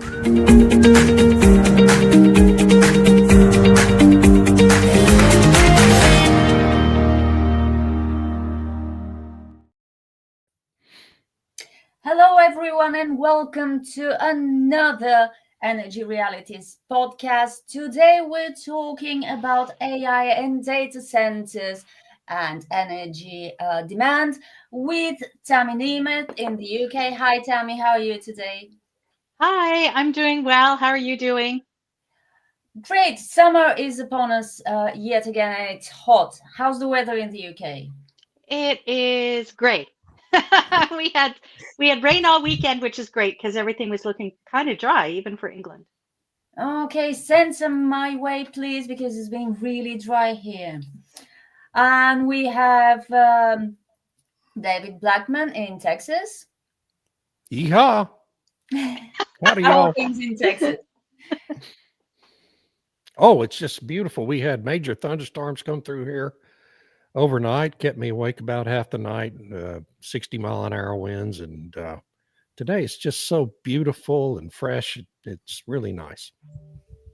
Hello, everyone, and welcome to another Energy Realities podcast. Today, we're talking about AI and data centers and energy demand with Tammy Nemeth in the UK. Hi, Tammy, how are you today? Hi, I'm doing well. How are you doing? Great. Summer is upon us yet again, and it's hot. How's the weather in the UK? It is great. We had we had rain all weekend, which is great because everything was looking kind of dry, even for England. Okay, send some my way, please, because it's been really dry here. And we have David Blackman in Texas. Yeehaw. Howdy, How are y'all. things in Texas? Oh, it's just beautiful. We had major thunderstorms come through here overnight, kept me awake about half the night, 60-mile-an-hour winds. And today it's just so beautiful and fresh. It's really nice.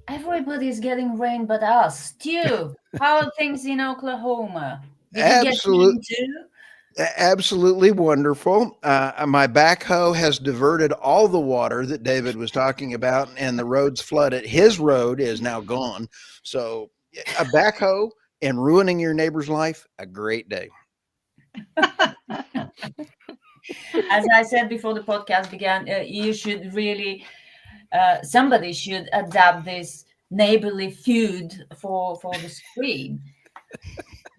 Everybody's getting rain but us. Stu, how are things in Oklahoma? Did you get rain Absolute, too? absolutely wonderful. My backhoe has diverted all the water that David was talking about, and the road's flooded. His road is now gone. So, a backhoe and ruining your neighbor's life, a great day. As I said before the podcast began, you should really, somebody should adapt this neighborly feud for the screen.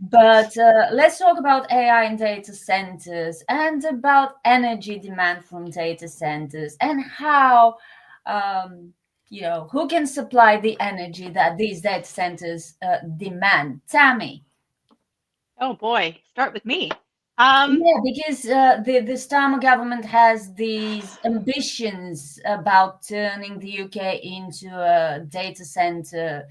But let's talk about AI and data centers and about energy demand from data centers and how, who can supply the energy that these data centers demand. Tammy. Oh boy, start with me. Yeah, because the Starmer government has these ambitions about turning the UK into a data center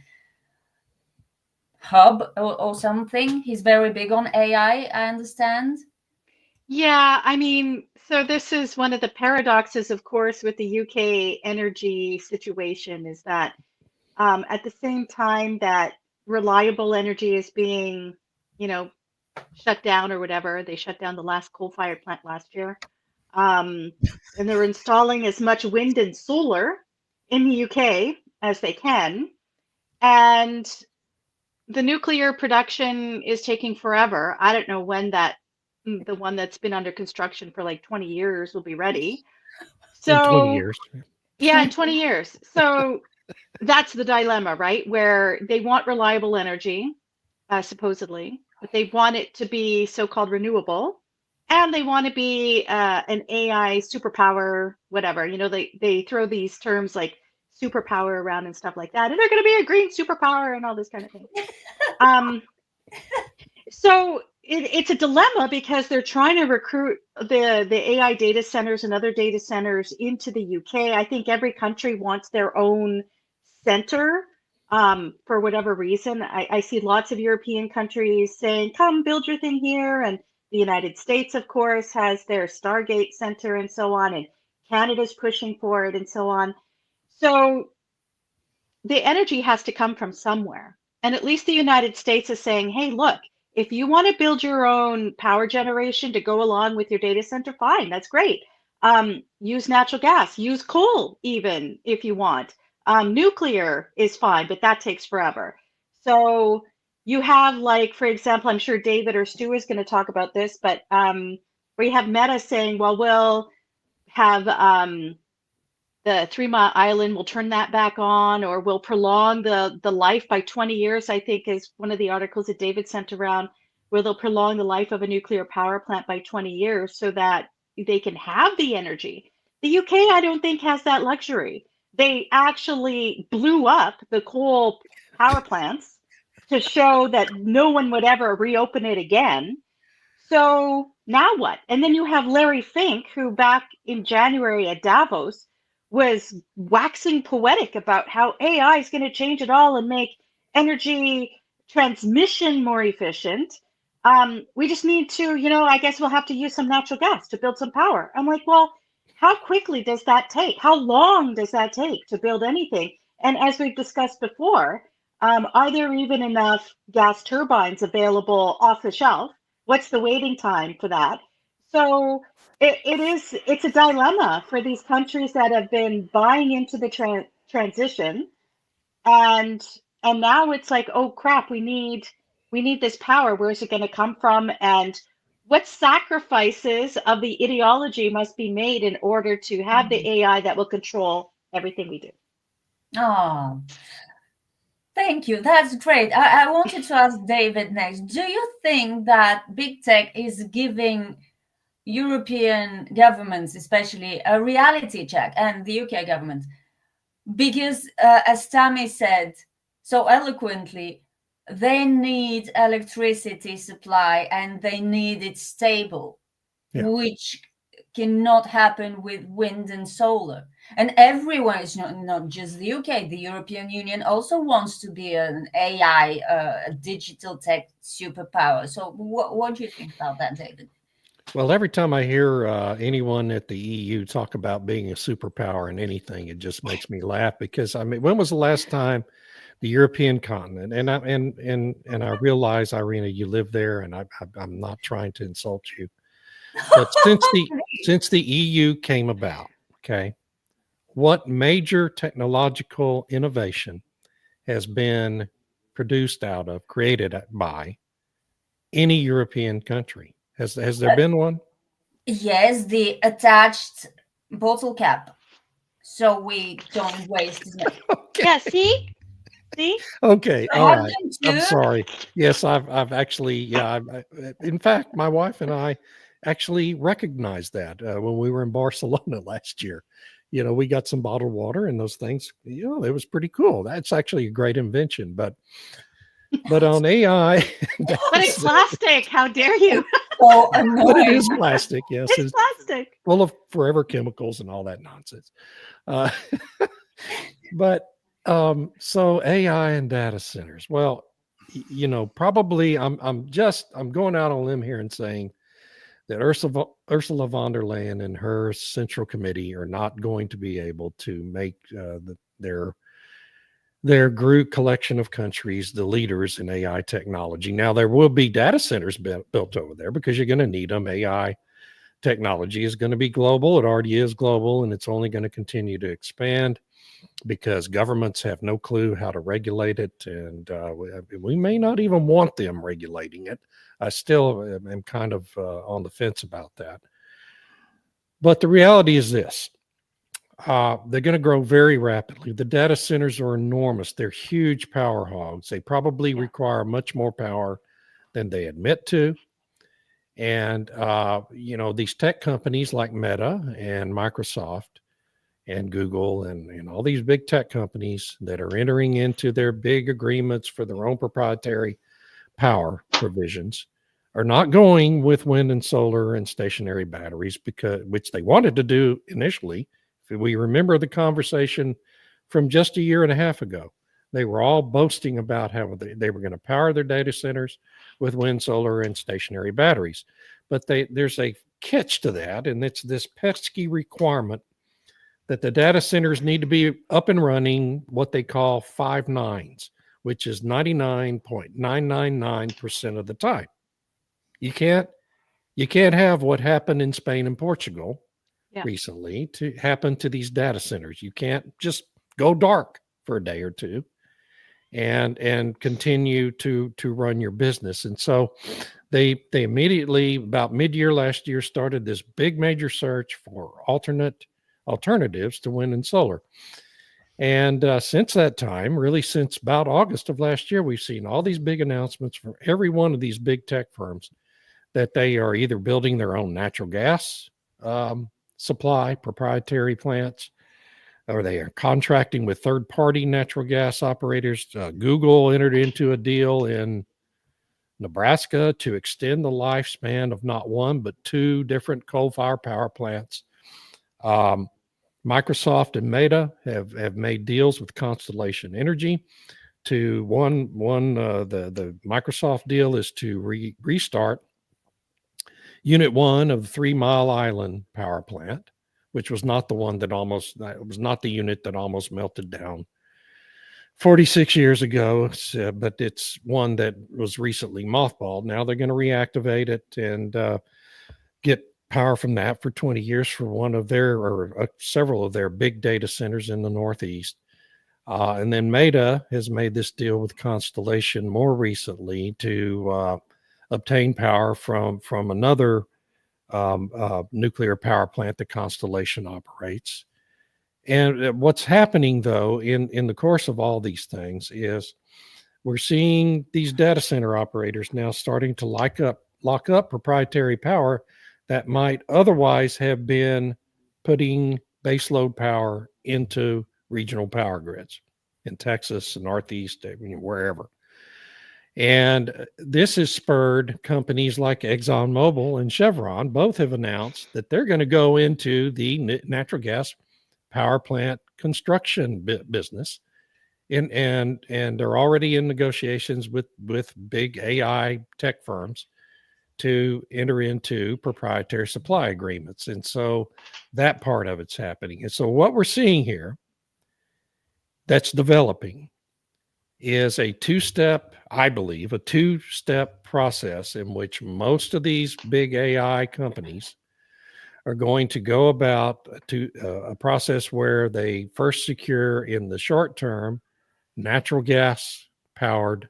hub or something. He's very big on AI, I understand. Yeah, I mean, so this is one of the paradoxes, of course, with the UK energy situation is that at the same time that reliable energy is being, you know, shut down or whatever, they shut down the last coal-fired plant last year. Um, and they're installing as much wind and solar in the UK as they can. And the nuclear production is taking forever. I don't know when the one that's been under construction for like 20 years will be ready. In 20 So, years. yeah, in 20 years. So that's the dilemma, right? Where they want reliable energy, supposedly, but they want it to be so-called renewable, and they want to be an AI superpower, whatever. They throw these terms like superpower around and stuff like that, and they're going to be a green superpower and all this kind of thing. Um, so it's a dilemma because they're trying to recruit the AI data centers and other data centers into the UK. I think every country wants their own center for whatever reason. I see lots of European countries saying, come build your thing here. And the United States, of course, has their Stargate Center and so on. And Canada's pushing for it and so on. So the energy has to come from somewhere. And at least the United States is saying, hey, look, if you want to build your own power generation to go along with your data center, fine, that's great. Use natural gas, use coal even if you want. Nuclear is fine, but that takes forever. So you have, like, for example, I'm sure David or Stu is going to talk about this, but we have Meta saying, well, we'll have the 3 Mile Island, will turn that back on, or will prolong the life by 20 years, I think is one of the articles that David sent around, where they'll prolong the life of a nuclear power plant by 20 years so that they can have the energy. The UK, I don't think, has that luxury. They actually blew up the coal power plants to show that no one would ever reopen it again. So now what? And then you have Larry Fink, who back in January at Davos was waxing poetic about how AI is going to change it all and make energy transmission more efficient. We just need to, I guess we'll have to use some natural gas to build some power. I'm like, well, how quickly does that take? How long does that take to build anything? And as we've discussed before, are there even enough gas turbines available off the shelf? What's the waiting time for that? So it's a dilemma for these countries that have been buying into the transition, and now it's like, oh crap, we need this power. Where's it going to come from? And what sacrifices of the ideology must be made in order to have the AI that will control everything we do? Oh, thank you. That's great. I wanted to ask David next. Do you think that big tech is giving European governments, especially, a reality check, and the UK government? Because, as Tammy said so eloquently, they need electricity supply and they need it stable, which cannot happen with wind and solar. And everyone, is not just the UK, the European Union also wants to be an AI, a digital tech superpower. So what do you think about that, David? Well, every time I hear anyone at the EU talk about being a superpower in anything, it just makes me laugh, because I mean, when was the last time the European continent, and I realize, Irina, you live there, and I'm not trying to insult you, but since the EU came about, okay, what major technological innovation has been created by any European country? Has there been one? Yes, the attached bottle cap, so we don't waste as much. Okay. Yeah, see? Okay, I all have right. them I'm too. sorry. Yes, I've actually, in fact, my wife and I actually recognized that when we were in Barcelona last year. You know, we got some bottled water and those things. You know, it was pretty cool. That's actually a great invention. But on AI, But it's plastic. How dare you? So but it annoying. is plastic. Yes, It's plastic. full of forever chemicals and all that nonsense. Uh, but so AI and data centers. Well, you know, probably I'm going out on a limb here and saying that Ursula von der Leyen and her Central Committee are not going to be able to make their group collection of countries the leaders in AI technology. Now, there will be data centers built over there because you're going to need them. AI technology is going to be global. It already is global, and it's only going to continue to expand because governments have no clue how to regulate it. And we may not even want them regulating it. I still am kind of on the fence about that. But the reality is this. They're going to grow very rapidly. The data centers are enormous. They're huge power hogs. They probably require much more power than they admit to. And, you know, these tech companies like Meta and Microsoft and Google and all these big tech companies that are entering into their big agreements for their own proprietary power provisions are not going with wind and solar and stationary batteries, which they wanted to do initially. If we remember the conversation from just a year and a half ago, they were all boasting about how they were going to power their data centers with wind, solar, and stationary batteries. But there's a catch to that, and it's this pesky requirement that the data centers need to be up and running what they call 5 nines, which is 99.999% of the time. You can't have what happened in Spain and Portugal recently to happen to these data centers. You can't just go dark for a day or two and continue to run your business. And so they immediately, about mid-year last year, started this big major search for alternatives to wind and solar. And since that time, really since about August of last year, we've seen all these big announcements from every one of these big tech firms that they are either building their own natural gas supply, proprietary plants, or they are contracting with third-party natural gas operators. Google entered into a deal in Nebraska to extend the lifespan of not one, but 2 different coal-fired power plants. Microsoft and Meta have made deals with Constellation Energy to the Microsoft deal is to restart Unit 1 of the 3 Mile Island power plant, which was not the one that it was not the unit that almost melted down 46 years ago, but it's one that was recently mothballed. Now they're going to reactivate it and get power from that for 20 years for one of their, or several of their big data centers in the Northeast. And then Meta has made this deal with Constellation more recently to obtain power from another nuclear power plant that Constellation operates. And what's happening, though, in the course of all these things is we're seeing these data center operators now starting to lock up proprietary power that might otherwise have been putting baseload power into regional power grids in Texas and Northeast, wherever. And this has spurred companies like ExxonMobil and Chevron. Both have announced that they're going to go into the natural gas power plant construction business, and they're already in negotiations with big AI tech firms to enter into proprietary supply agreements. And so that part of it's happening. And so what we're seeing here that's developing is a two-step process in which most of these big AI companies are going to go about to a process where they first secure in the short term natural gas powered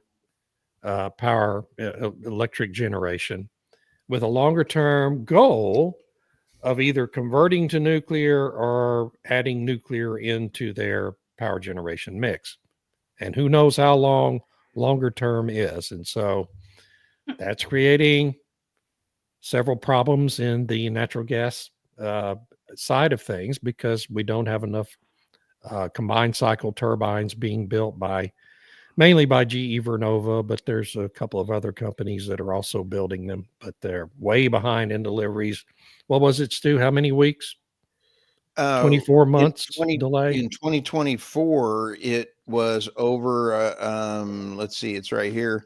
electric generation, with a longer term goal of either converting to nuclear or adding nuclear into their power generation mix. And who knows how long longer term is. And so that's creating several problems in the natural gas side of things, because we don't have enough combined cycle turbines being built mainly by GE Vernova, but there's a couple of other companies that are also building them, but they're way behind in deliveries. What was it, Stu? How many weeks? 24 months delay? In 2024, it was over, let's see, it's right here.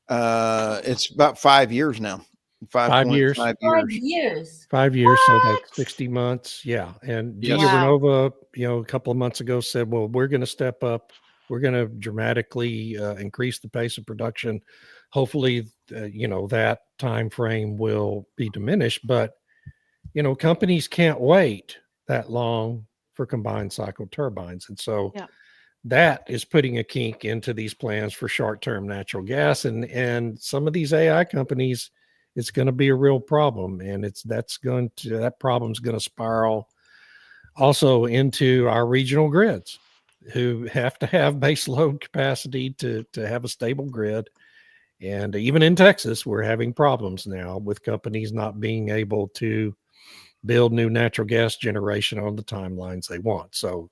It's about 5 years now. 5 years. 5 5 years. years. 5 years, so What? that's 60 months. Yeah. And GE Yes. Wow. Vernova, a couple of months ago said, well, we're going to step up. We're going to dramatically increase the pace of production. Hopefully, that time frame will be diminished. But, companies can't wait that long for combined cycle turbines. And so Yeah. that is putting a kink into these plans for short-term natural gas. And some of these AI companies, it's going to be a real problem. And that problem's going to spiral also into our regional grids, who have to have base load capacity to have a stable grid. And even in Texas, we're having problems now with companies not being able to build new natural gas generation on the timelines they want. So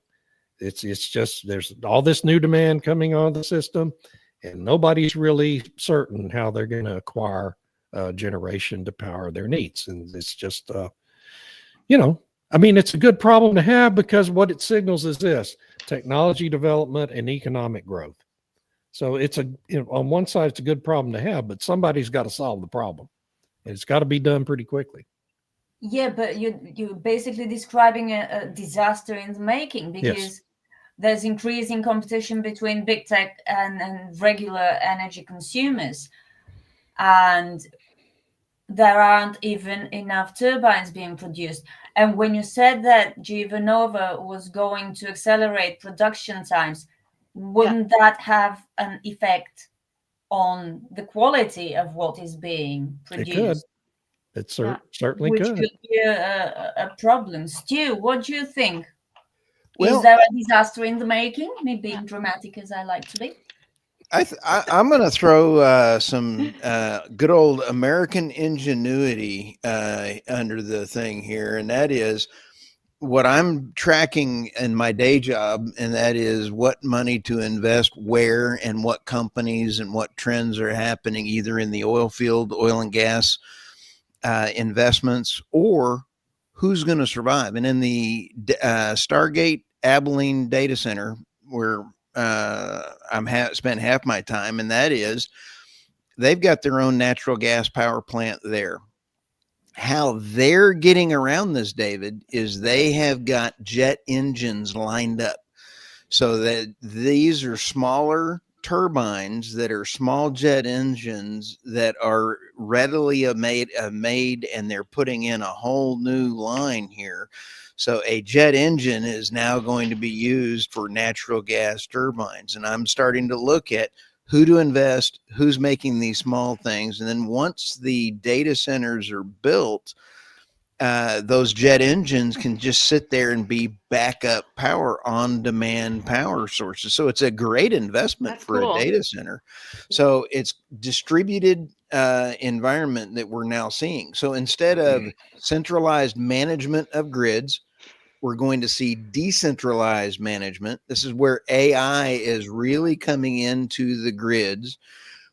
it's just, there's all this new demand coming on the system, and nobody's really certain how they're going to acquire generation to power their needs. And it's just, it's a good problem to have, because what it signals is this: technology development and economic growth. So it's on one side, it's a good problem to have, but somebody's got to solve the problem, and it's got to be done pretty quickly. Yeah, but you're basically describing a disaster in the making, because there's increasing competition between big tech and regular energy consumers. And there aren't even enough turbines being produced. And when you said that GE Vernova was going to accelerate production times, wouldn't that have an effect on the quality of what is being produced? It could. It certainly Which could. could be a problem. Stu, what do you think? Well, is there a disaster in the making? Me being dramatic as I like to be. I'm going to throw some good old American ingenuity under the thing here, and that is what I'm tracking in my day job, and that is what money to invest where, and what companies and what trends are happening either in the oil field, oil and gas investments, or who's going to survive. And in the Stargate Abilene data center, where I'm spent half my time, and that is they've got their own natural gas power plant there. How they're getting around this, David, is they have got jet engines lined up so that these are smaller turbines that are small jet engines that are readily made, and they're putting in a whole new line here. So a jet engine is now going to be used for natural gas turbines. And I'm starting to look at who to invest, who's making these small things. And then once the data centers are built, those jet engines can just sit there and be backup power, on demand power sources. So it's a great investment That's for cool. a data center. So it's distributed environment that we're now seeing. So instead of centralized management of grids, we're going to see decentralized management. This is where AI is really coming into the grids,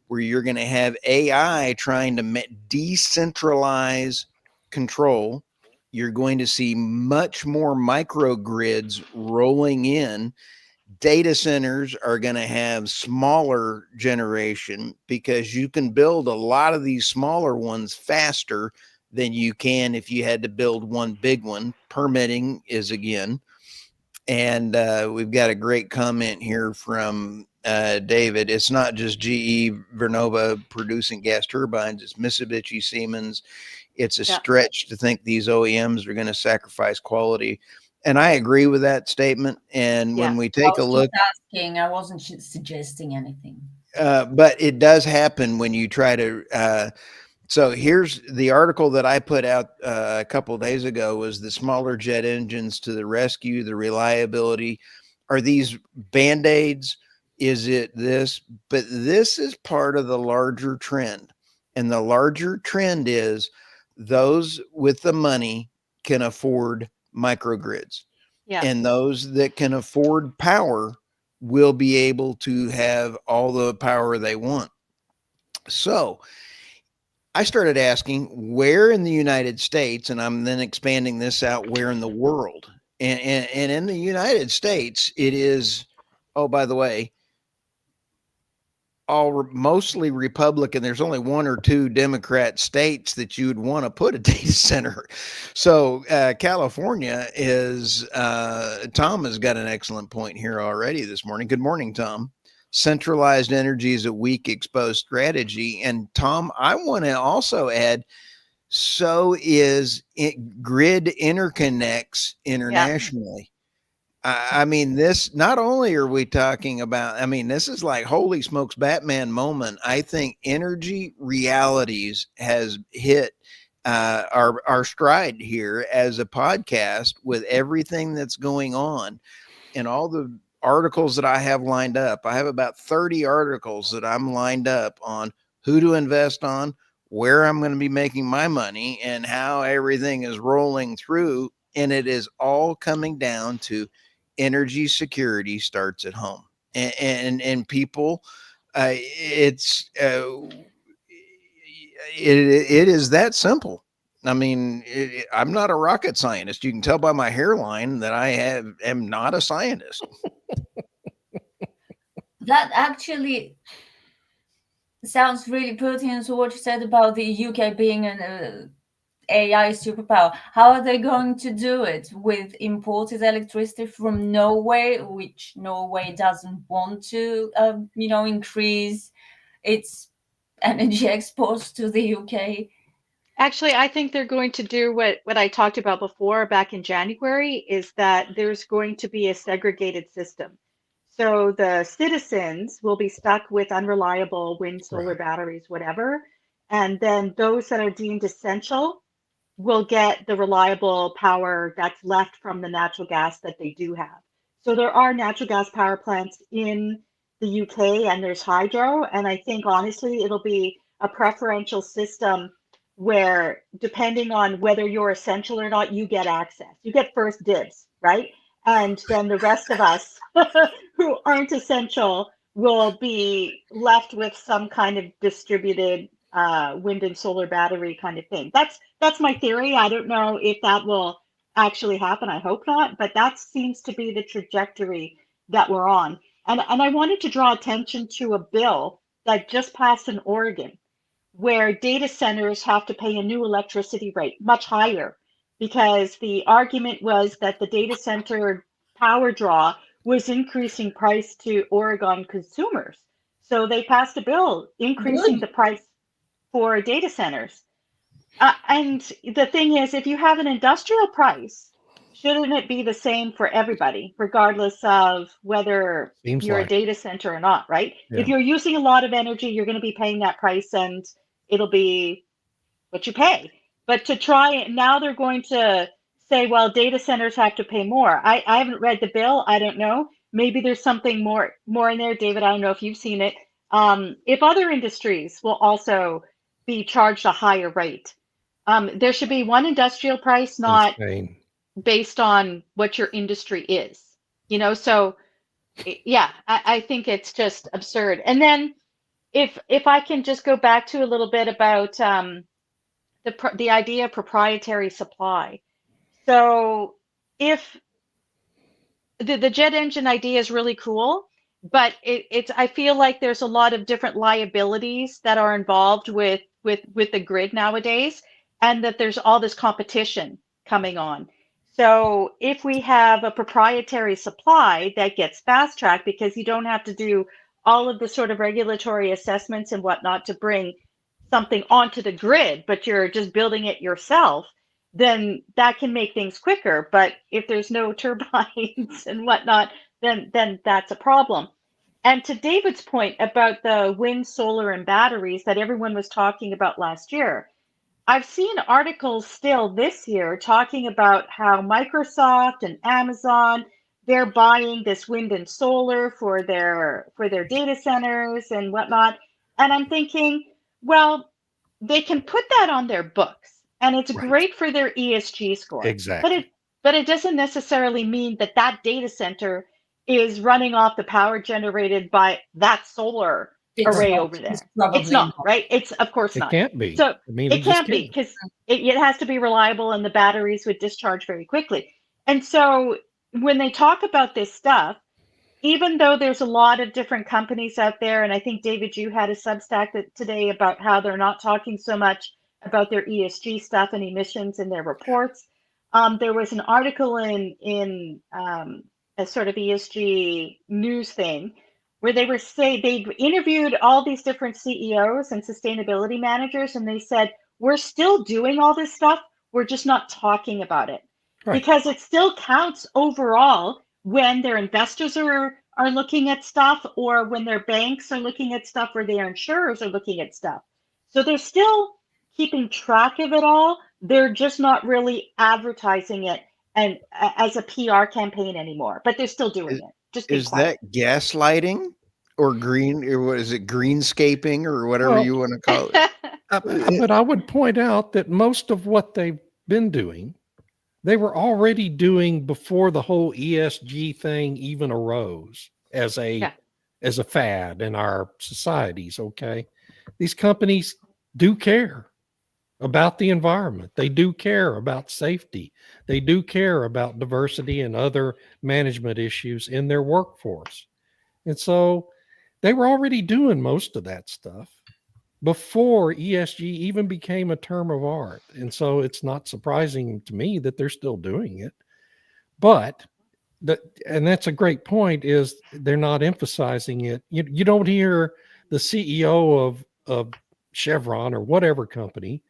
where you're going to have AI trying to decentralize control. You're going to see much more microgrids rolling in. Data centers are going to have smaller generation because you can build a lot of these smaller ones faster than you can if you had to build one big one. Permitting is again. And we've got a great comment here from David. It's not just GE Vernova producing gas turbines, it's Mitsubishi, Siemens. It's a stretch to think these OEMs are going to sacrifice quality. And I agree with that statement. And when we take a look, asking, I wasn't suggesting anything. But it does happen when you try to. So here's the article that I put out a couple of days ago: was the smaller jet engines to the rescue, the reliability. Are these Band-Aids? Is it this? But this is part of the larger trend. And the larger trend is those with the money can afford microgrids. Yeah. And those that can afford power will be able to have all the power they want. So I started asking where in the United States, and I'm then expanding this out, where in the world. And in the United States, it is, oh, by the way, mostly Republican. There's only one or two Democrat states that you would want to put a data center. So California is, Tom has got an excellent point here already this morning. Good morning, Tom. Centralized energy is a weak exposed strategy. And Tom, I want to also add, so is grid interconnects internationally. I mean, this, not only are we talking about, I mean, this is like holy smokes Batman moment. I think Energy Realities has hit our stride here as a podcast with everything that's going on and all the articles that I have lined up. I have about 30 articles that I'm lined up on who to invest on, where I'm going to be making my money, and how everything is rolling through. And it is all coming down to energy security starts at home. And people, it is that simple. I mean, I'm not a rocket scientist. You can tell by my hairline that I am not a scientist. That actually sounds really pertinent to what you said about the UK being an AI superpower. How are they going to do it with imported electricity from Norway, which Norway doesn't want to, increase its energy exports to the UK? Actually, I think they're going to do what I talked about before back in January, is that there's going to be a segregated system. So the citizens will be stuck with unreliable wind, solar batteries, whatever. And then those that are deemed essential will get the reliable power that's left from the natural gas that they do have. So there are natural gas power plants in the UK and there's hydro. And I think honestly, it'll be a preferential system where depending on whether you're essential or not, you get access. You get first dibs, right? And then the rest of us who aren't essential will be left with some kind of distributed wind and solar battery kind of thing. That's my theory. I don't know if that will actually happen. I hope not, but that seems to be the trajectory that we're on. And I wanted to draw attention to a bill that just passed in Oregon, where data centers have to pay a new electricity rate much higher, because the argument was that the data center power draw was increasing price to Oregon consumers. So they passed a bill increasing Good. the price for data centers. And the thing is, if you have an industrial price, shouldn't it be the same for everybody, regardless of whether Seems you're a like, data center or not, right? yeah. If you're using a lot of energy, you're going to be paying that price, and it'll be what you pay. But to try it now, they're going to say, well, data centers have to pay more. I haven't read the bill. I don't know. Maybe there's something more in there, David. I don't know if you've seen it. If other industries will also be charged a higher rate. There should be one industrial price, not Insane. based on what your industry is. So yeah, I think it's just absurd. And then if I can just go back to a little bit about the idea of proprietary supply. So if the jet engine idea is really cool, but it's I feel like there's a lot of different liabilities that are involved with the grid nowadays, and that there's all this competition coming on. So if we have a proprietary supply that gets fast tracked, because you don't have to do all of the sort of regulatory assessments and whatnot to bring something onto the grid, but you're just building it yourself, then that can make things quicker. But if there's no turbines and whatnot, then that's a problem. And to David's point about the wind, solar, and batteries that everyone was talking about last year, I've seen articles still this year talking about how Microsoft and Amazon, they're buying this wind and solar for their data centers and whatnot. And I'm thinking, well, they can put that on their books, and it's Right. great for their ESG score. Exactly. But it doesn't necessarily mean that data center is running off the power generated by that solar array not. over there. It's probably It's not, right? It's of course It not. can't be. So I mean, it can't be, because it has to be reliable, and the batteries would discharge very quickly. And so when they talk about this stuff, even though there's a lot of different companies out there, and I think, David, you had a Substack today about how they're not talking so much about their ESG stuff and emissions in their reports. There was an article in a sort of ESG news thing where they interviewed all these different CEOs and sustainability managers, and they said, we're still doing all this stuff, we're just not talking about it. Right. Because it still counts overall when their investors are looking at stuff, or when their banks are looking at stuff, or their insurers are looking at stuff. So they're still keeping track of it all. They're just not really advertising it and as a PR campaign anymore, but they're still doing it. Just Is that gaslighting or green, or what is it, greenscaping, or whatever Well, you want to call it? But I would point out that most of what they've been doing, they were already doing before the whole ESG thing even arose as a fad in our societies. Okay, these companies do care about the environment. They do care about safety. They do care about diversity and other management issues in their workforce. And so they were already doing most of that stuff before ESG even became a term of art. And so it's not surprising to me that they're still doing it. But and that's a great point, is they're not emphasizing it. You don't hear the CEO of Chevron or whatever company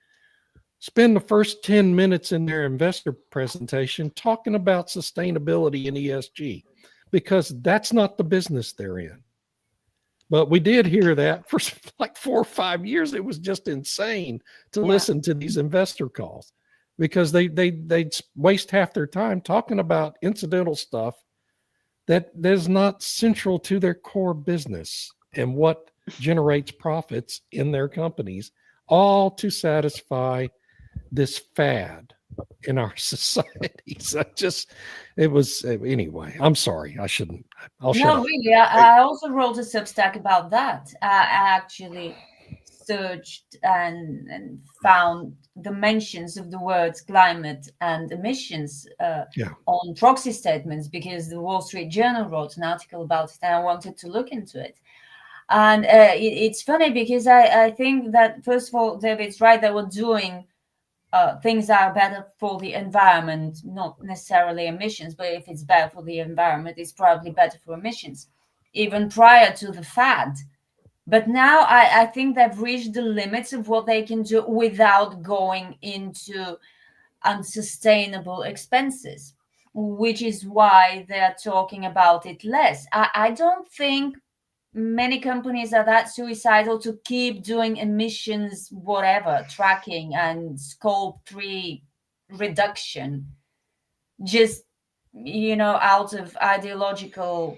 spend the first 10 minutes in their investor presentation talking about sustainability and ESG, because that's not the business they're in. But we did hear that for like 4 or 5 years. It was just insane to listen to these investor calls, because they'd waste half their time talking about incidental stuff that is not central to their core business and what generates profits in their companies, all to satisfy this fad in our societies. Anyway, I'm sorry. I shouldn't. I'll shut up. Really, I also wrote a Substack about that. I actually searched and found the mentions of the words climate and emissions on proxy statements, because the Wall Street Journal wrote an article about it, and I wanted to look into it. And it's funny because I think that, first of all, David's right, they were doing things that are better for the environment, not necessarily emissions, but if it's bad for the environment, it's probably better for emissions, even prior to the fad. But now I think they've reached the limits of what they can do without going into unsustainable expenses, which is why they're talking about it less. I don't think many companies are that suicidal to keep doing emissions, whatever, tracking and scope 3 reduction, just, out of ideological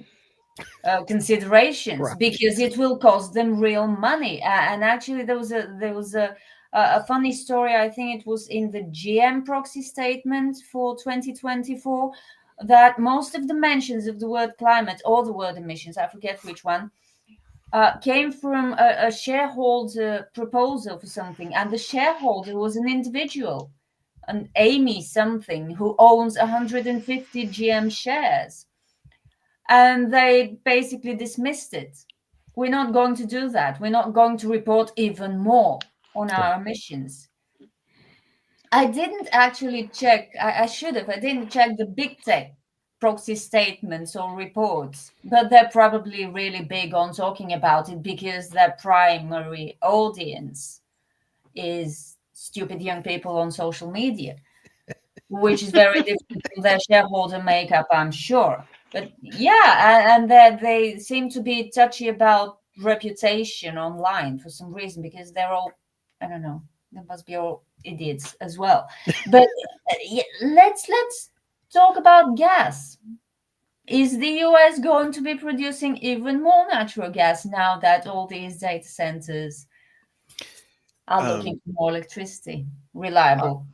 considerations, Right. because it will cost them real money. And actually, there was a funny story. I think it was in the GM proxy statement for 2024, that most of the mentions of the word climate or the word emissions, I forget which one, came from a shareholder proposal for something, and the shareholder was an individual, an Amy something, who owns 150 GM shares. And they basically dismissed it. We're not going to do that. We're not going to report even more on our emissions. I didn't actually check, I should have, I didn't check the big tech proxy statements or reports, but they're probably really big on talking about it because their primary audience is stupid young people on social media, which is very different from their shareholder makeup, I'm sure. But yeah, and that they seem to be touchy about reputation online for some reason, because they're all, I don't know, they must be all idiots as well. But let's talk about gas. Is the US going to be producing even more natural gas now that all these data centers are looking for more electricity, reliable?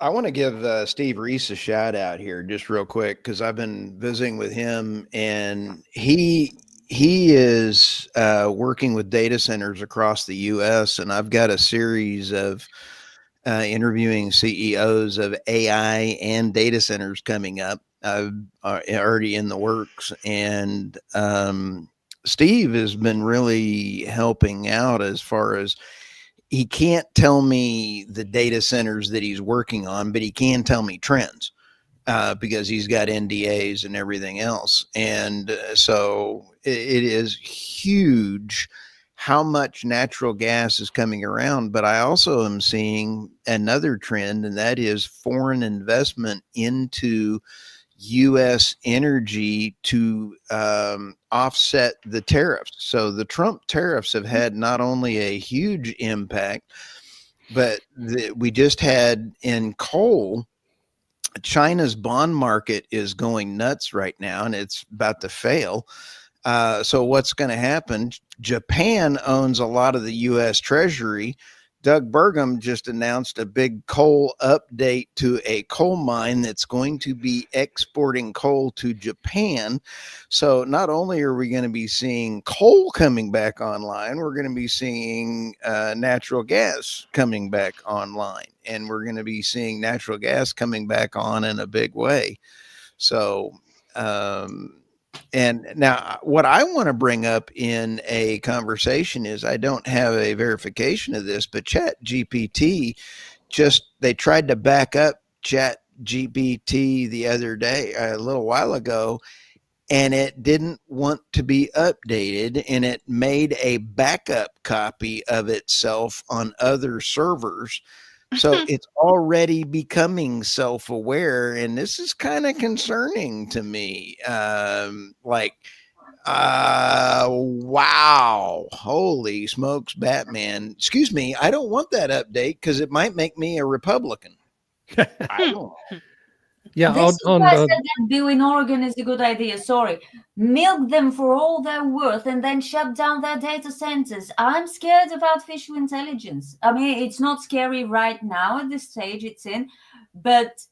I want to give Steve Reese a shout out here just real quick, because I've been visiting with him, and he is working with data centers across the U.S. And I've got a series of interviewing CEOs of AI and data centers coming up, already in the works. And Steve has been really helping out as far as, he can't tell me the data centers that he's working on, but he can tell me trends because he's got NDAs and everything else. And so it is huge how much natural gas is coming around. But I also am seeing another trend, and that is foreign investment into U.S. energy to offset the tariffs. So the Trump tariffs have had not only a huge impact, but we just had in coal, China's bond market is going nuts right now, and it's about to fail. So what's going to happen? Japan owns a lot of the U.S. Treasury. Doug Burgum just announced a big coal update to a coal mine that's going to be exporting coal to Japan. So not only are we going to be seeing coal coming back online, we're going to be seeing natural gas coming back online, and we're going to be seeing natural gas coming back on in a big way. So, and now what I want to bring up in a conversation is, I don't have a verification of this, but Chat GPT they tried to back up Chat GPT the other day, a little while ago, and it didn't want to be updated, and it made a backup copy of itself on other servers. So it's already becoming self-aware, and this is kind of concerning to me. Wow, holy smokes, Batman. Excuse me, I don't want that update because it might make me a Republican. I don't. Yeah, This is why I said that bill in Oregon is a good idea. Sorry. Milk them for all they're worth and then shut down their data centers. I'm scared of artificial intelligence. I mean, it's not scary right now at this stage it's in, but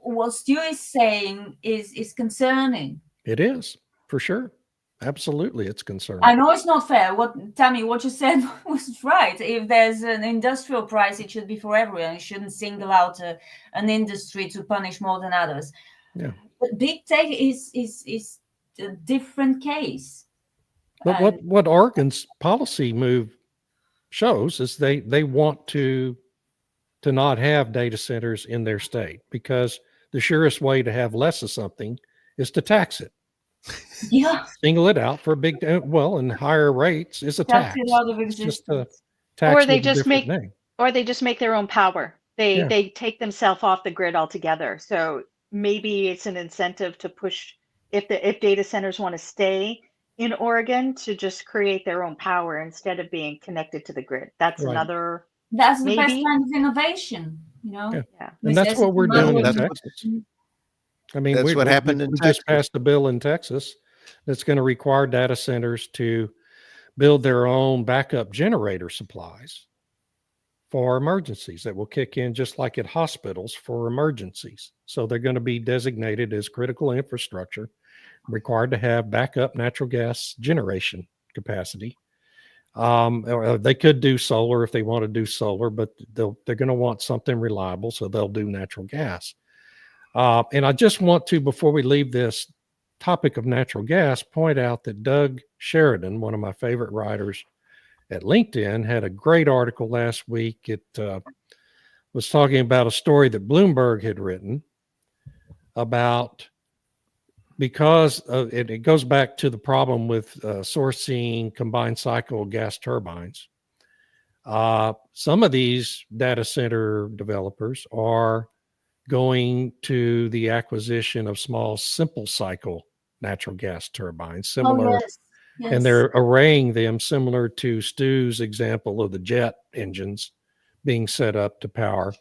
what Stu is saying is concerning. It is, for sure. Absolutely, it's concerning. I know it's not fair. Tammy, what you said was right. If there's an industrial price, it should be for everyone. You shouldn't single out an industry to punish more than others. Yeah. But big tech is a different case. But And what Oregon's policy move shows is they want to not have data centers in their state, because the surest way to have less of something is to tax it. yeah, Single it out for a big, and higher rates is a that's tax. it out of It's just a existence. tax Or they with a just different make name. or they just make their own power. They Yeah. they take themselves off the grid altogether. So maybe it's an incentive to push if data centers want to stay in Oregon to just create their own power instead of being connected to the grid. That's Right. another That's the best maybe. kind of innovation, you know. Yeah. Yeah. And that's what we're Well, doing in that's Texas. I mean, That's what happened in we Texas. just passed a bill in Texas that's going to require data centers to build their own backup generator supplies for emergencies that will kick in just like at hospitals for emergencies. So they're going to be designated as critical infrastructure, required to have backup natural gas generation capacity. Or they could do solar if they want to do solar, but they're going to want something reliable, so they'll do natural gas. And I just want to, before we leave this topic of natural gas, point out that Doug Sheridan, one of my favorite writers at LinkedIn, had a great article last week. It was talking about a story that Bloomberg had written about, because it goes back to the problem with sourcing combined cycle gas turbines. Some of these data center developers are going to the acquisition of small simple cycle natural gas turbines, similar, Oh, yes. Yes. and they're arraying them similar to Stu's example of the jet engines being set up to power.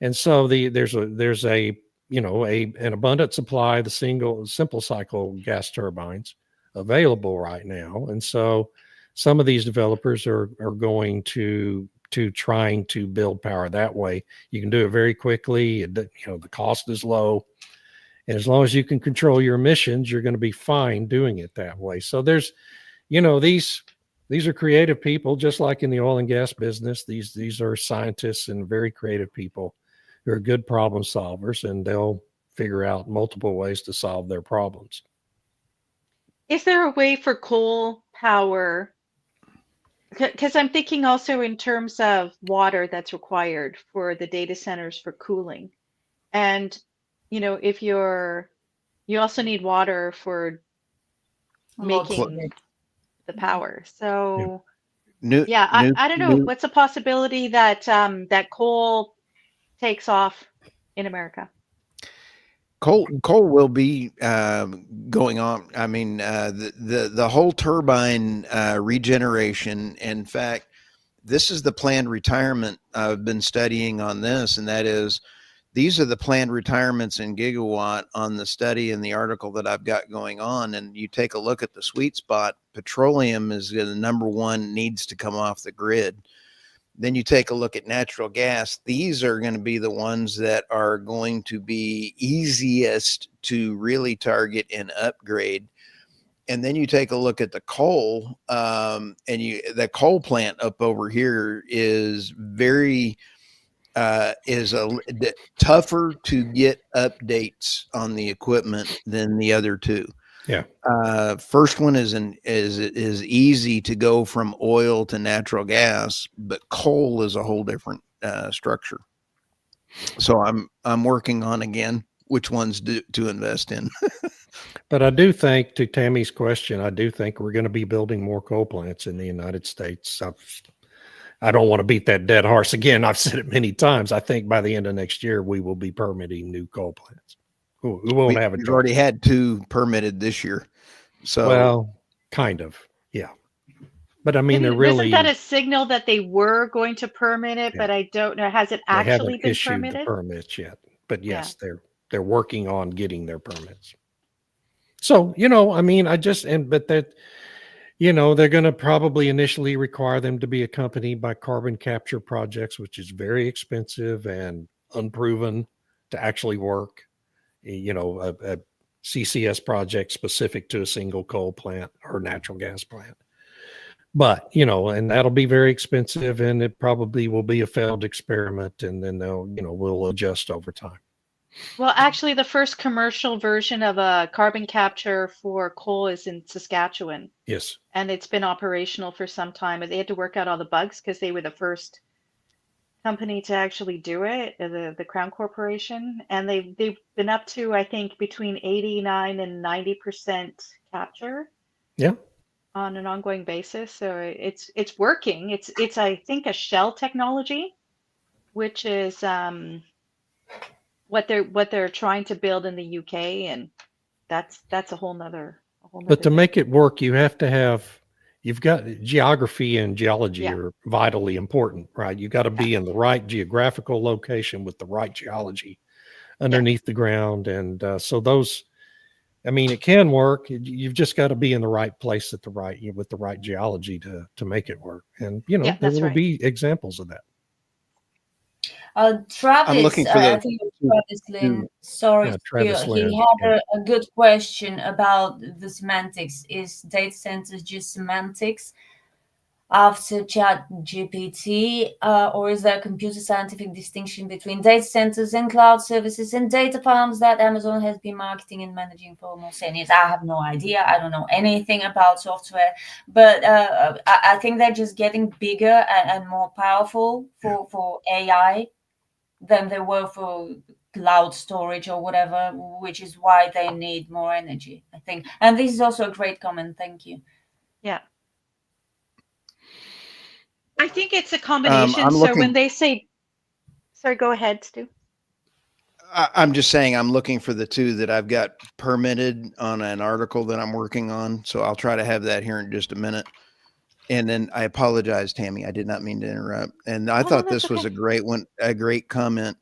And so there's a an abundant supply of the simple cycle gas turbines available right now. And so some of these developers are going to trying to build power that way. You can do it very quickly. The cost is low. And as long as you can control your emissions, you're going to be fine doing it that way. So there's, these are creative people, just like in the oil and gas business. These are scientists and very creative people who are good problem solvers, and they'll figure out multiple ways to solve their problems. Is there a way for coal power? Because I'm thinking also in terms of water that's required for the data centers for cooling. And, if you also need water for making the power. So, I don't know. What's a possibility that that coal takes off in America? Coal will be going on. I mean, the whole turbine regeneration. In fact, this is the planned retirement. I've been studying on this, and that is, these are the planned retirements in gigawatt on the study and the article that I've got going on. And you take a look at the sweet spot. Petroleum is the number one, needs to come off the grid. Then you take a look at natural gas. These are going to be the ones that are going to be easiest to really target and upgrade. And then you take a look at the coal, and the coal plant up over here is very tougher to get updates on the equipment than the other two. Yeah. First one is easy to go from oil to natural gas, but coal is a whole different structure. So I'm working on, again, which ones to invest in. But I do think, to Tammy's question, I do think we're going to be building more coal plants in the United States. I don't want to beat that dead horse again. I've said it many times. I think by the end of next year, we will be permitting new coal plants. We won't have it. We've already had 2 permitted this year. So, well, kind of, yeah. But I mean, they're really, isn't that a signal that they were going to permit it? Yeah. But I don't know. Has it actually been issued permitted? The permits yet? But yes, they're working on getting their permits. So I mean, but that. They're going to probably initially require them to be accompanied by carbon capture projects, which is very expensive and unproven to actually work. A CCS project specific to a single coal plant or natural gas plant. But, and that'll be very expensive, and it probably will be a failed experiment, and then we'll adjust over time. Well, actually, the first commercial version of a carbon capture for coal is in Saskatchewan, Yes. and it's been operational for some time. And they had to work out all the bugs because they were the first company to actually do it, the Crown Corporation, and they've been up to, I think, between 89 and 90% capture Yeah. on an ongoing basis. So it's working. It's I think a shell technology, which is what they're trying to build in the UK, and that's a whole nother But to thing. make it work, you've got geography and geology Yeah. are vitally important, right? You got to be in the right geographical location with the right geology underneath the ground. And so those, I mean, it can work. You've just got to be in the right place at the right, with the right geology to make it work. And, Yeah, there that's will right. be examples of that. Travis, I'm looking for I those think two- Travis Lynn, sorry, Yeah, Travis he Lynn, had a good question about the semantics. Is data centers just semantics after Chat GPT, or is there a computer scientific distinction between data centers and cloud services and data farms that Amazon has been marketing and managing for almost 10 years? I have no idea. I don't know anything about software, but I think they're just getting bigger and more powerful for AI than they were for cloud storage or whatever, which is why they need more energy, I think. And this is also a great comment. Thank you. Yeah. I think it's a combination. I'm So when looking. they say, sorry, go ahead, Stu. I'm just saying I'm looking for the two that I've got permitted on an article that I'm working on. So I'll try to have that here in just a minute. And then I apologize, Tammy. I did not mean to interrupt. And I Oh, no, thought that's this was okay. a great one, a great comment.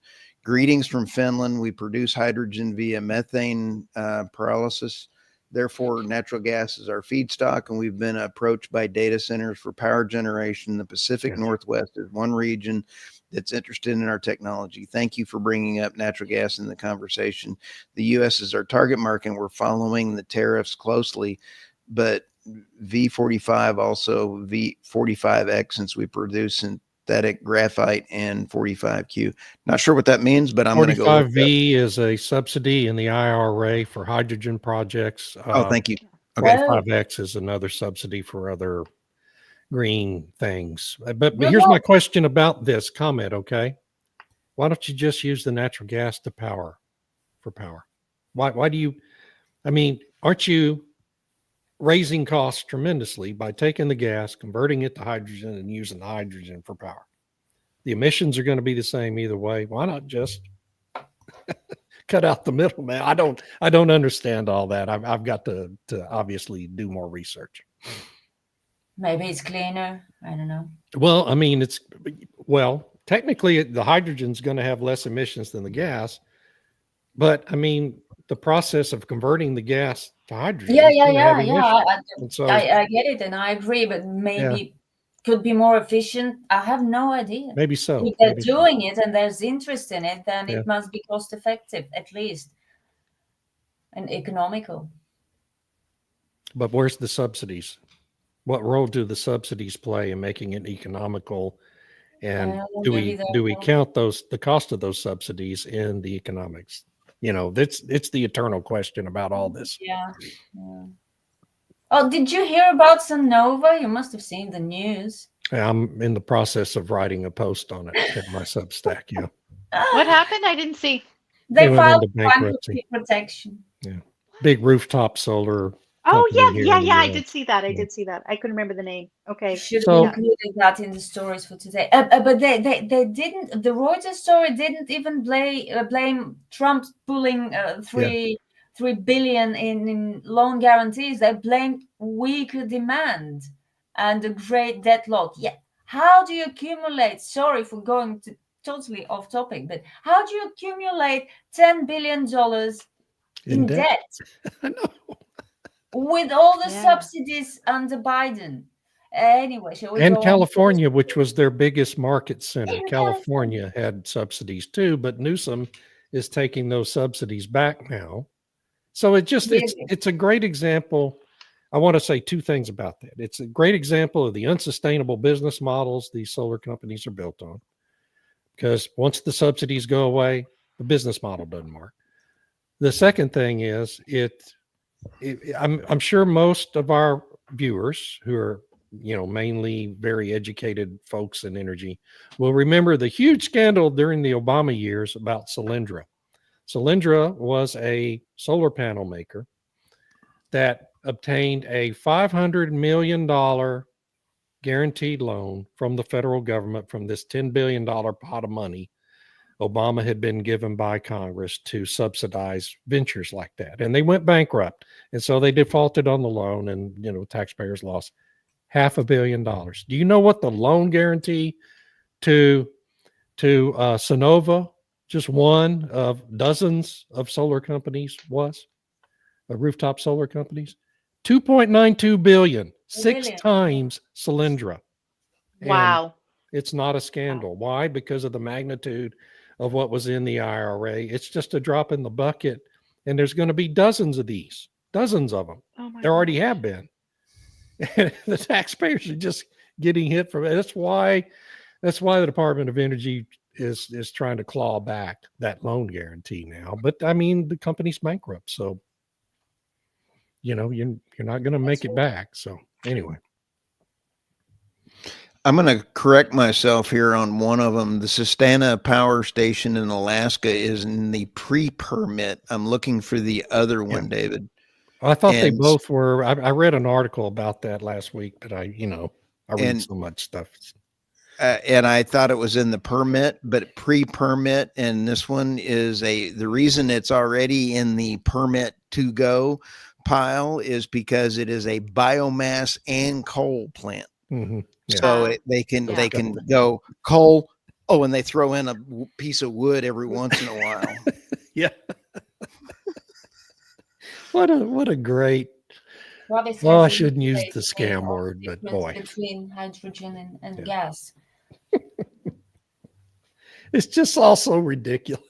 Greetings from Finland. We produce hydrogen via methane pyrolysis. Therefore, natural gas is our feedstock, and we've been approached by data centers for power generation. The Pacific Yes. Northwest is one region that's interested in our technology. Thank you for bringing up natural gas in the conversation. The U.S. is our target market, and we're following the tariffs closely, but V45 also V45X, since we produce synthetic graphite and 45Q. Not sure what that means, but I'm going to go look it up. 45V is a subsidy in the IRA for hydrogen projects. Oh, thank you. Okay. 45X is another subsidy for other green things. But Good here's luck. my question about this comment, okay? Why don't you just use the natural gas to power? Why do you, I mean, aren't you raising costs tremendously by taking the gas, converting it to hydrogen, and using the hydrogen for power? The emissions are going to be the same either way. Why not just cut out the middleman? I don't understand all that. I've got to obviously do more research. Maybe it's cleaner. I don't know. Well, I mean, technically the hydrogen's going to have less emissions than the gas, but I mean, the process of converting the gas to hydrogen is gonna have emissions. And so I get it, and I agree. But maybe could be more efficient. I have no idea. maybe so. If they're maybe so. doing it and there's interest in it, then Yeah. it must be cost effective at least and economical. But where's the subsidies? What role do the subsidies play in making it economical? And do maybe we count the cost of those subsidies in the economics? It's the eternal question about all this. Yeah. Oh, did you hear about Sonova? You must have seen the news. I'm in the process of writing a post on it at my Substack. Yeah. What happened? I didn't see. They went filed into bankruptcy. bankruptcy protection. Big rooftop solar. Oh, company here in the I US. did see that. I Yeah. did see that. I couldn't remember the name. Okay. Should So- have included that in the stories for today. But they didn't. The Reuters story didn't even blame Trump pulling $3 billion in loan guarantees. They blamed weaker demand and a great deadlock. Yeah. How do you accumulate? Sorry for going totally off topic, but how do you accumulate $10 billion in debt? I know. With all the Yeah. subsidies under Biden. Anyway, shall we And go on? California, which was their biggest market center. In California had subsidies too, but Newsom is taking those subsidies back now. So Really? it's a great example. I want to say two things about that. It's a great example of the unsustainable business models these solar companies are built on. Because once the subsidies go away, The business model doesn't work. The second thing is I'm sure most of our viewers who are, mainly very educated folks in energy will remember the huge scandal during the Obama years about Solyndra. Solyndra was a solar panel maker that obtained a $500 million guaranteed loan from the federal government from this $10 billion pot of money Obama had been given by Congress to subsidize ventures like that. And they went bankrupt. And so they defaulted on the loan, and, taxpayers lost $500 million. Do you know what the loan guarantee to Sonova, just one of dozens of solar companies, was? Rooftop solar companies? $2.92 billion, six times Solyndra. Wow. And it's not a scandal. Why? Because of the magnitude of what was in the IRA. It's just a drop in the bucket, and there's going to be dozens of these, dozens of them. Oh my There already gosh. have been. And the taxpayers are just getting hit from it. That's why the Department of Energy is trying to claw back that loan guarantee now. But I mean, the company's bankrupt, so you're not going to make it back. So anyway. I'm going to correct myself here on one of them. The Sustaina Power Station in Alaska is in the pre-permit. I'm looking for the other one, David. I thought they both were. I read an article about that last week, but I read so much stuff. And I thought it was in the permit, but pre-permit. And this one is the reason it's already in the permit to go pile is because it is a biomass and coal plant. Mm-hmm. Yeah. So they can go coal. Oh, and they throw in a piece of wood every once in a while. Yeah. What a great. Well, I shouldn't use the scam word, but boy, between hydrogen and gas. It's just also ridiculous.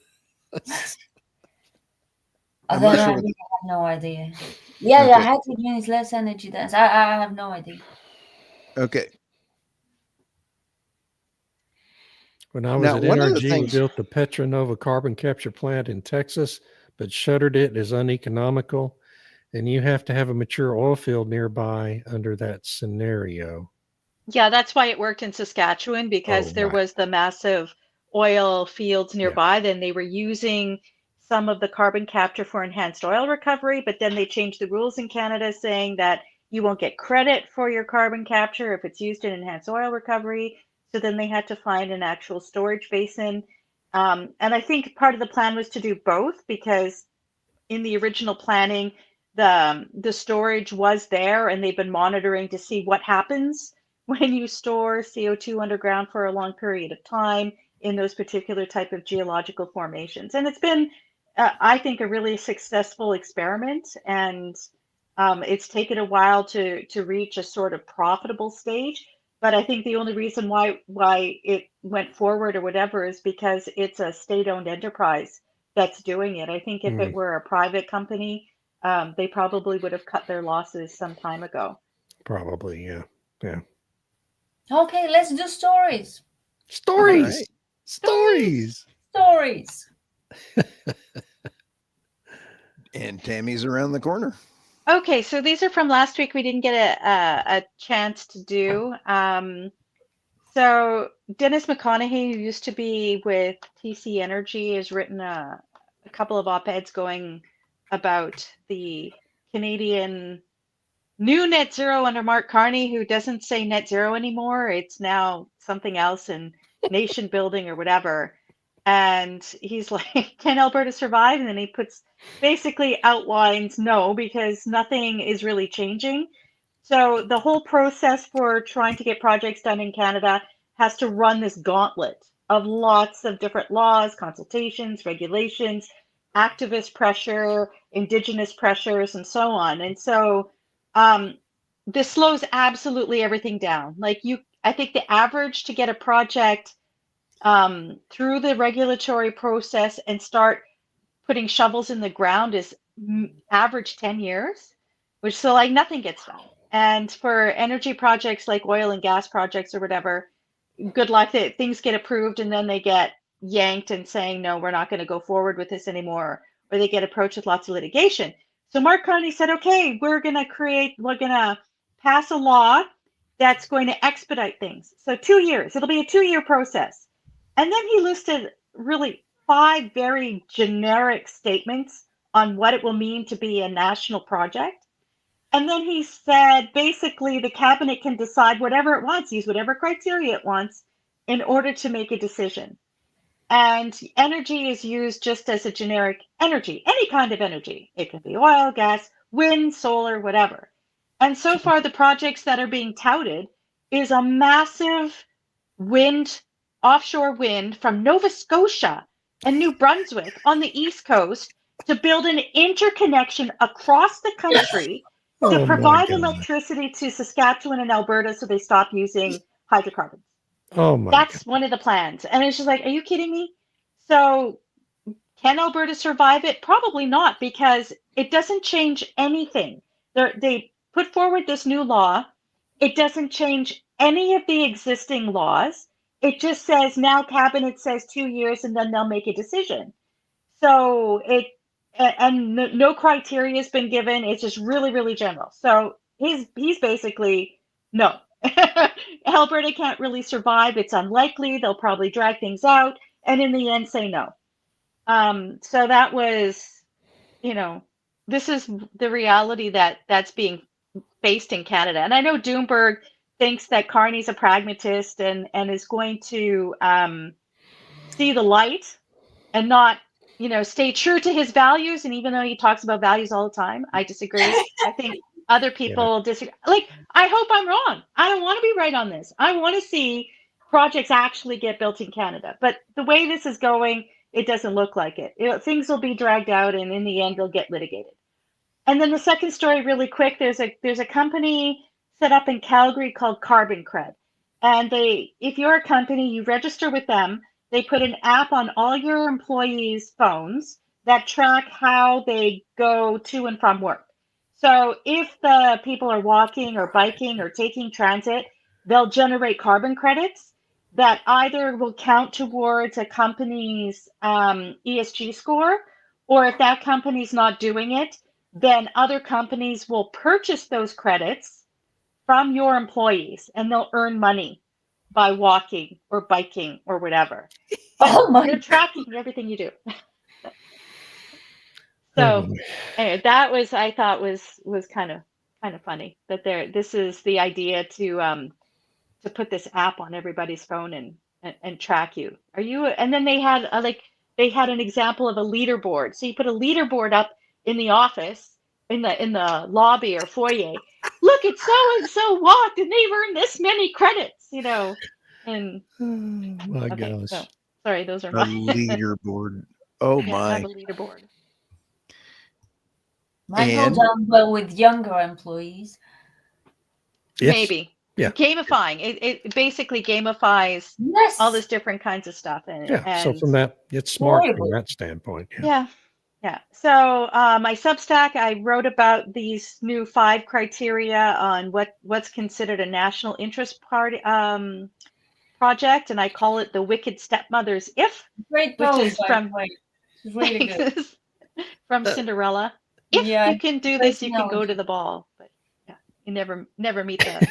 I have no idea. Yeah, hydrogen is less energy dense. I have no idea. Okay. When I was at NRG, we built the Petra Nova carbon capture plant in Texas, but shuttered it as uneconomical. And you have to have a mature oil field nearby under that scenario. Yeah, that's why it worked in Saskatchewan, because there was the massive oil fields nearby. Then they were using some of the carbon capture for enhanced oil recovery, but then they changed the rules in Canada saying that you won't get credit for your carbon capture if it's used in enhanced oil recovery. So then they had to find an actual storage basin. And I think part of the plan was to do both, because in the original planning, the storage was there, and they've been monitoring to see what happens when you store CO2 underground for a long period of time in those particular type of geological formations. And it's been, I think, a really successful experiment. And it's taken a while to reach a sort of profitable stage. But I think the only reason why it went forward or whatever is because it's a state-owned enterprise that's doing it. I think if it were a private company, they probably would have cut their losses some time ago. Probably, yeah. Okay, let's do stories. Stories. And Tammy's around the corner. Okay, so these are from last week. We didn't get a chance to do. So Dennis McConaughey, who used to be with TC Energy, has written a couple of op-eds going about the Canadian new net zero under Mark Carney, who doesn't say net zero anymore. It's now something else, and nation building or whatever. And he's like, can Alberta survive? And then he basically outlines no, because nothing is really changing. So the whole process for trying to get projects done in Canada has to run this gauntlet of lots of different laws, consultations, regulations, activist pressure, Indigenous pressures, and so on. And so this slows absolutely everything down. I think the average to get a project through the regulatory process and start putting shovels in the ground is average 10 years, which nothing gets done. And for energy projects like oil and gas projects or whatever, good luck that things get approved and then they get yanked and saying, no, we're not going to go forward with this anymore, or they get approached with lots of litigation. So Mark Carney said, okay, we're going to pass a law that's going to expedite things. So 2 years, it'll be a 2-year process. And then he listed really 5 very generic statements on what it will mean to be a national project. And then he said, basically, the cabinet can decide whatever it wants, use whatever criteria it wants in order to make a decision. And energy is used just as a generic energy, any kind of energy. It can be oil, gas, wind, solar, whatever. And so far, the projects that are being touted is a massive offshore wind from Nova Scotia and New Brunswick on the East Coast to build an interconnection across the country to Oh, provide my God. electricity to Saskatchewan and Alberta so they stop using hydrocarbons. Oh, my That's God. one of the plans. And it's just like, are you kidding me? So can Alberta survive it? Probably not, because it doesn't change anything. They put forward this new law. It doesn't change any of the existing laws. It just says now cabinet says 2 years and then they'll make a decision. So no criteria has been given. It's just really, really general. So he's basically no. Alberta can't really survive. It's unlikely. They'll probably drag things out and in the end say no. So that was, this is the reality that's being faced in Canada. And I know Doomberg thinks that Carney's a pragmatist and is going to see the light and not, stay true to his values. And even though he talks about values all the time, I disagree. I think other people disagree. Like, I hope I'm wrong. I don't want to be right on this. I want to see projects actually get built in Canada. But the way this is going, it doesn't look like it. Things will be dragged out, and in the end, they'll get litigated. And then the second story, really quick, there's a company set up in Calgary called Carbon Cred. And if you're a company, you register with them. They put an app on all your employees' phones that track how they go to and from work. So if the people are walking or biking or taking transit, they'll generate carbon credits that either will count towards a company's ESG score, or if that company's not doing it, then other companies will purchase those credits from your employees and they'll earn money by walking or biking or whatever. But they're tracking everything you do. So anyway, that I thought was kind of funny that this is the idea to put this app on everybody's phone and track you. And then they had an example of a leaderboard. So you put a leaderboard up in the office, in the lobby or foyer. Look, it's so and so walked and they've earned this many credits, and my gosh. So, sorry, those are A my leaderboard. Oh yeah, my. have a leaderboard. Might go And- down well with younger employees. Yes. Maybe. Yeah. Gamifying. It basically gamifies Yes. all this different kinds of stuff. And So from that, it's smart from Horrible. that standpoint. Yeah. yeah. So my Substack, I wrote about these new 5 criteria on what's considered a national interest project, and I call it the Wicked Stepmother's If, Great which post, is by from the way. It's really good. from Cinderella. If Yeah, you can do great this, you can go analogy. to the ball. But yeah, you never meet the.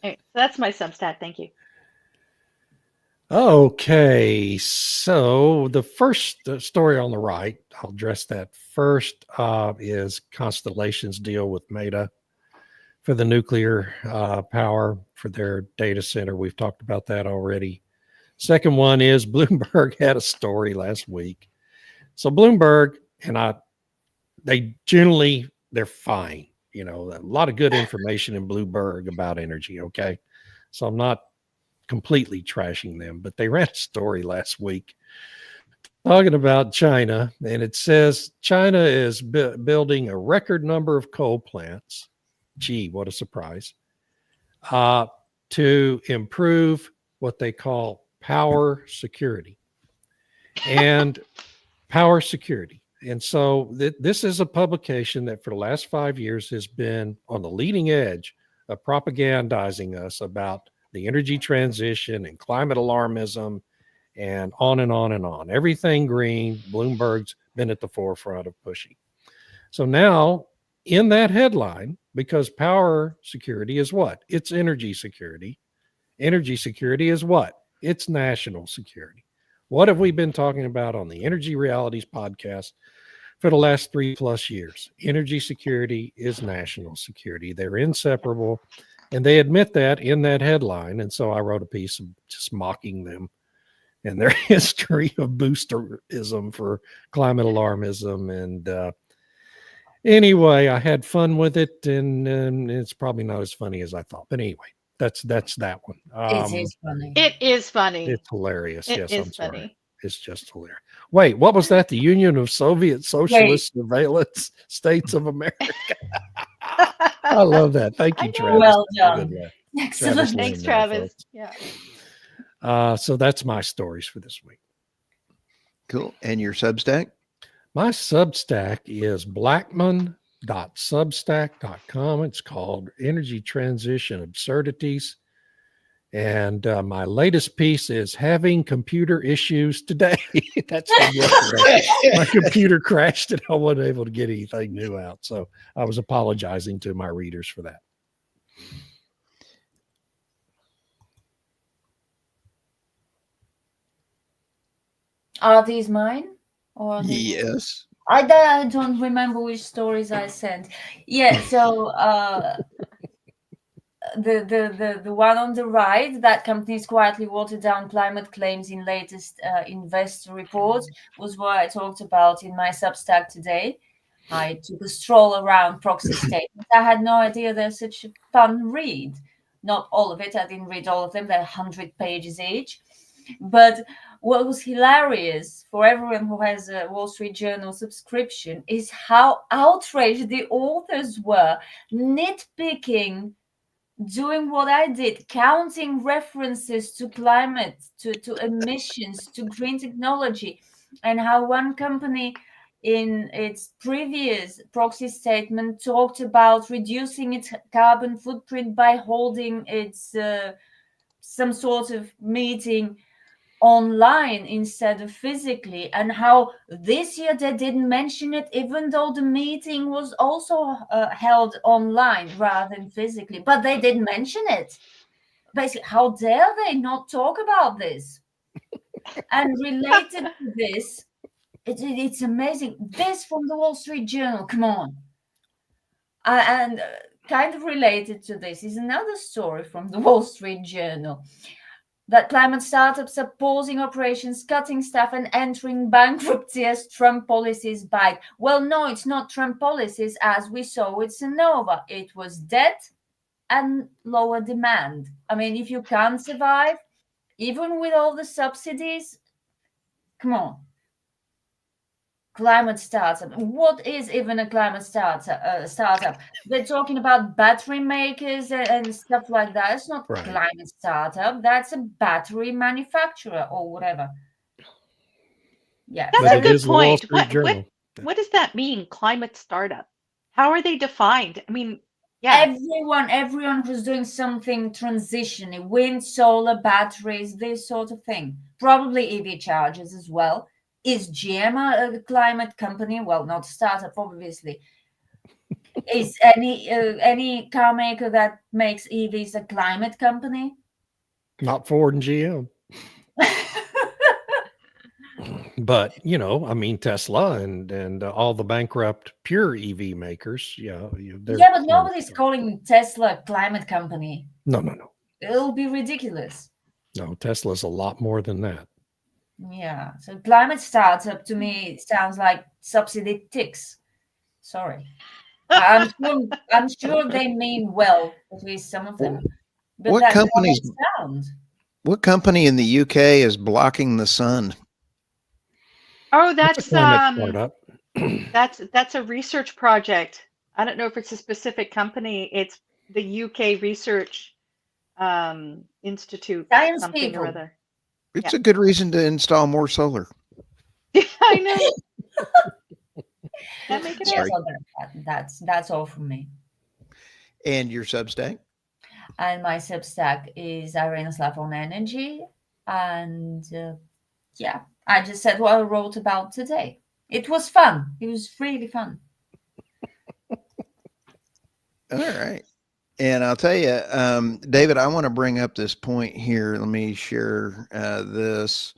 Anyway, so that's my Substack. Thank you. Okay, so the first story on the right, I'll address that first, is Constellation's deal with Meta for the nuclear power for their data center. We've talked about that already. Second one is Bloomberg had a story last week. So Bloomberg and they're fine. A lot of good information in Bloomberg about energy. Okay, so I'm not completely trashing them, but they ran a story last week talking about China, and it says China is building a record number of coal plants. Gee, what a surprise. To improve what they call power security. And power security. And so this is a publication that for the last 5 years has been on the leading edge of propagandizing us about the energy transition and climate alarmism and on and on and on. Everything green. Bloomberg's been at the forefront of pushing. So now in that headline, because power security is what? It's energy security. Energy security is what? It's national security. What have we been talking about on the Energy Realities podcast for the last 3+ years? Energy security is national security. They're inseparable. And they admit that in that headline. And so I wrote a piece of just mocking them and their history of boosterism for climate alarmism. And anyway, I had fun with it, and it's probably not as funny as I thought. But anyway, that's that one. It is funny. It is funny. It's hilarious. It Yes, is I'm sorry. funny. It's just hilarious. Wait, what was that? The Union of Soviet Socialist Surveillance States of America. I love that. Thank you, I know. Travis. Well That's a done. good one. Excellent. Travis Thanks, Lynn, Travis. folks. Yeah. So that's my stories for this week. Cool. And your Substack? My Substack is blackman.substack.com. It's called Energy Transition Absurdities. And my latest piece is having computer issues today. That's from yesterday. My computer crashed and I wasn't able to get anything new out. So I was apologizing to my readers for that. Are these mine? Or are they Yes. I don't remember which stories I sent. Yeah, so the one on the right, that companies quietly watered down climate claims in latest investor reports, was what I talked about in my Substack today. I took a stroll around proxy statements. I had no idea they're such a fun read. Not all of it. I didn't read all of them. They're 100 pages each. But what was hilarious for everyone who has a Wall Street Journal subscription is how outraged the authors were, nitpicking, doing what I did, counting references to climate, to emissions, to green technology, and how one company in its previous proxy statement talked about reducing its carbon footprint by holding its some sort of meeting online instead of physically, and how this year they didn't mention it, even though the meeting was also held online rather than physically, but they didn't mention it. Basically, how dare they not talk about this? And related to this, it's amazing. This from the Wall Street Journal, come on. And kind of related to this is another story from the Wall Street Journal, that climate startups are pausing operations, cutting staff, and entering bankruptcy as Trump policies bite. Well, no, it's not Trump policies as we saw with Sonova. It was debt and lower demand. I mean, if you can't survive, even with all the subsidies, come on. Climate startup. What is even a climate startup? They're talking about battery makers and stuff like that. It's not Right. climate startup. That's a battery manufacturer or whatever. Yeah. That's But a it good is the Wall point. Street Journal. What does that mean, climate startup? How are they defined? I mean, yeah. Everyone who's doing something transitioning, wind, solar, batteries, this sort of thing. Probably EV chargers as well. Is GM a climate company? Well, not a startup, obviously. Is any car maker that makes EVs a climate company? Not Ford and GM. But, I mean, Tesla and all the bankrupt pure EV makers. Yeah. they're Yeah, but climate nobody's startups. calling Tesla a climate company. No. It'll be ridiculous. No, Tesla's a lot more than that. Yeah. So climate startup to me sounds like subsidy ticks. Sorry. I'm sure they mean well, at least some of them. But What that's how companies- they sound. What company in the UK is blocking the sun? Oh, That's that's a climate startup. that's a research project. I don't know if it's a specific company. It's the UK Research Institute, Science something people. or other. It's a good reason to install more solar. I know. Can't make it Sorry. up. So that's all from me. And your Substack? And my Substack is Irena Slav on energy, and yeah, I just said what I wrote about today. It was fun. It was really fun. All right. And I'll tell you, David, I want to bring up this point here. Let me share this.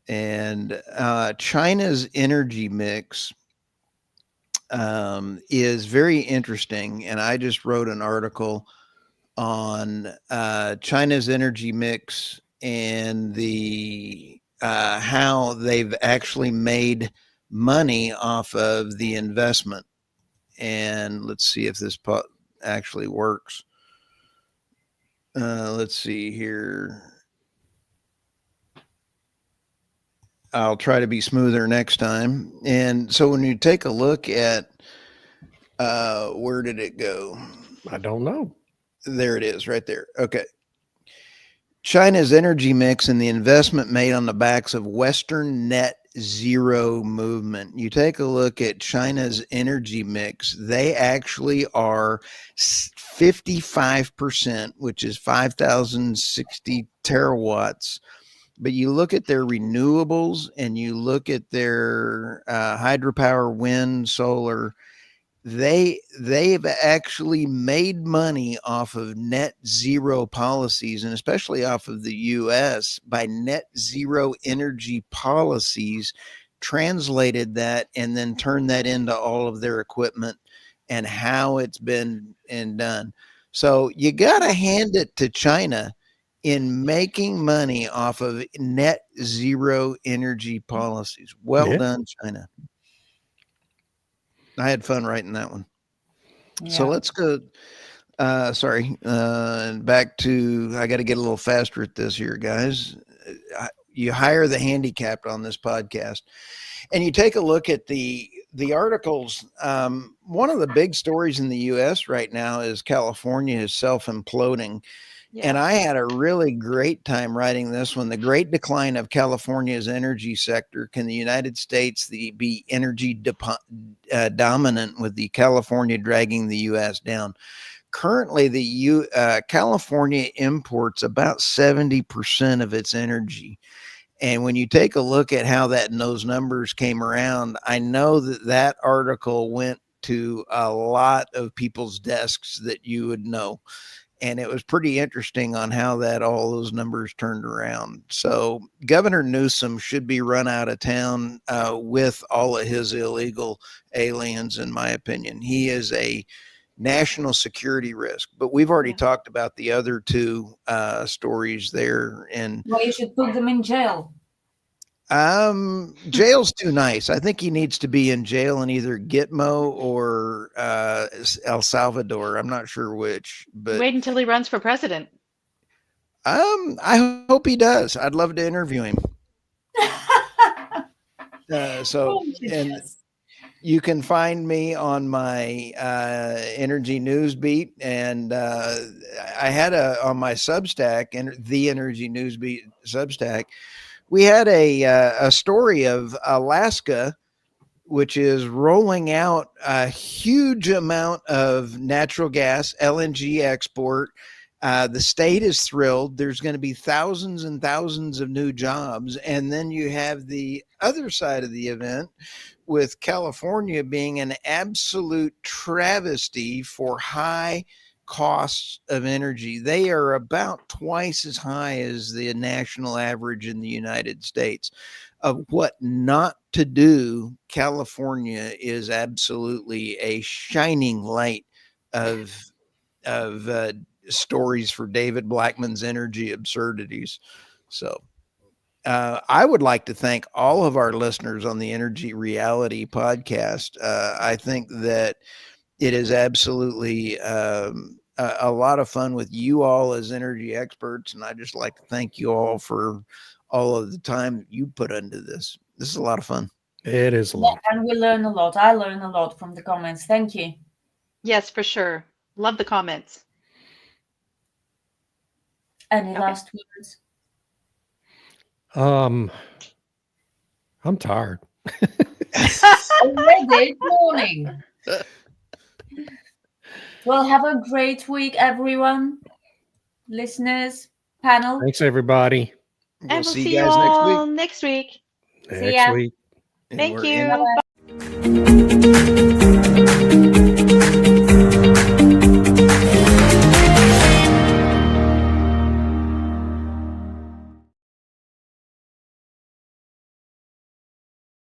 And China's energy mix is very interesting. And I just wrote an article on China's energy mix and the how they've actually made money off of the investment. And let's see if this actually works. Let's see here. I'll try to be smoother next time. And so when you take a look at where did it go? I don't know. There it is right there. Okay. China's energy mix and the investment made on the backs of Western net zero movement. You take a look at China's energy mix, they actually are 55%, which is 5,060 terawatts. But you look at their renewables and you look at their hydropower, wind, solar, they've actually made money off of net zero policies, and especially off of the US by net zero energy policies, translated that and then turned that into all of their equipment and how it's been and done. So you got to hand it to China in making money off of net zero energy policies. Well Yeah. done, China. I had fun writing that one. So Yeah. let's go. Back to, I got to get a little faster at this here, guys. You hire the handicapped on this podcast, and you take a look at the articles. One of the big stories in the U.S. right now is California is self-imploding. And I had a really great time writing this one. The great decline of California's energy sector. Can the United States be energy dominant, with the California dragging the U.S. down? Currently, California imports about 70% of its energy. And when you take a look at how those numbers came around, I know that article went to a lot of people's desks that you would know. And it was pretty interesting on how all those numbers turned around. So Governor Newsom should be run out of town with all of his illegal aliens, in my opinion. He is a national security risk. But we've already talked about the other two stories there. And Well, you should put them in jail. Jail's too nice. I think he needs to be in jail in either Gitmo or El Salvador. I'm not sure which, but Wait until he runs for president. I hope he does. I'd love to interview him. And you can find me on my Energy News Beat, and I had on my Substack, the Energy News Beat Substack. We had a story of Alaska, which is rolling out a huge amount of natural gas, LNG export. The state is thrilled. There's going to be thousands and thousands of new jobs. And then you have the other side of the event, with California being an absolute travesty for high costs of energy. They are about twice as high as the national average in the United States. Of what not to do, California is absolutely a shining light of stories for David Blackman's energy absurdities. So I would like to thank all of our listeners on the Energy Reality podcast. I think that it is absolutely a lot of fun with you all as energy experts. And I just like to thank you all for all of the time that you put into this. This is a lot of fun. It is a lot. And we learn a lot. I learn a lot from the comments. Thank you. Yes, for sure. Love the comments. Any last words? I'm tired. Already morning. Well, have a great week, everyone. Listeners, panel. Thanks, everybody. And we'll see see you you guys all next week. See Next ya. week. And Thank we're in you. Bye-bye.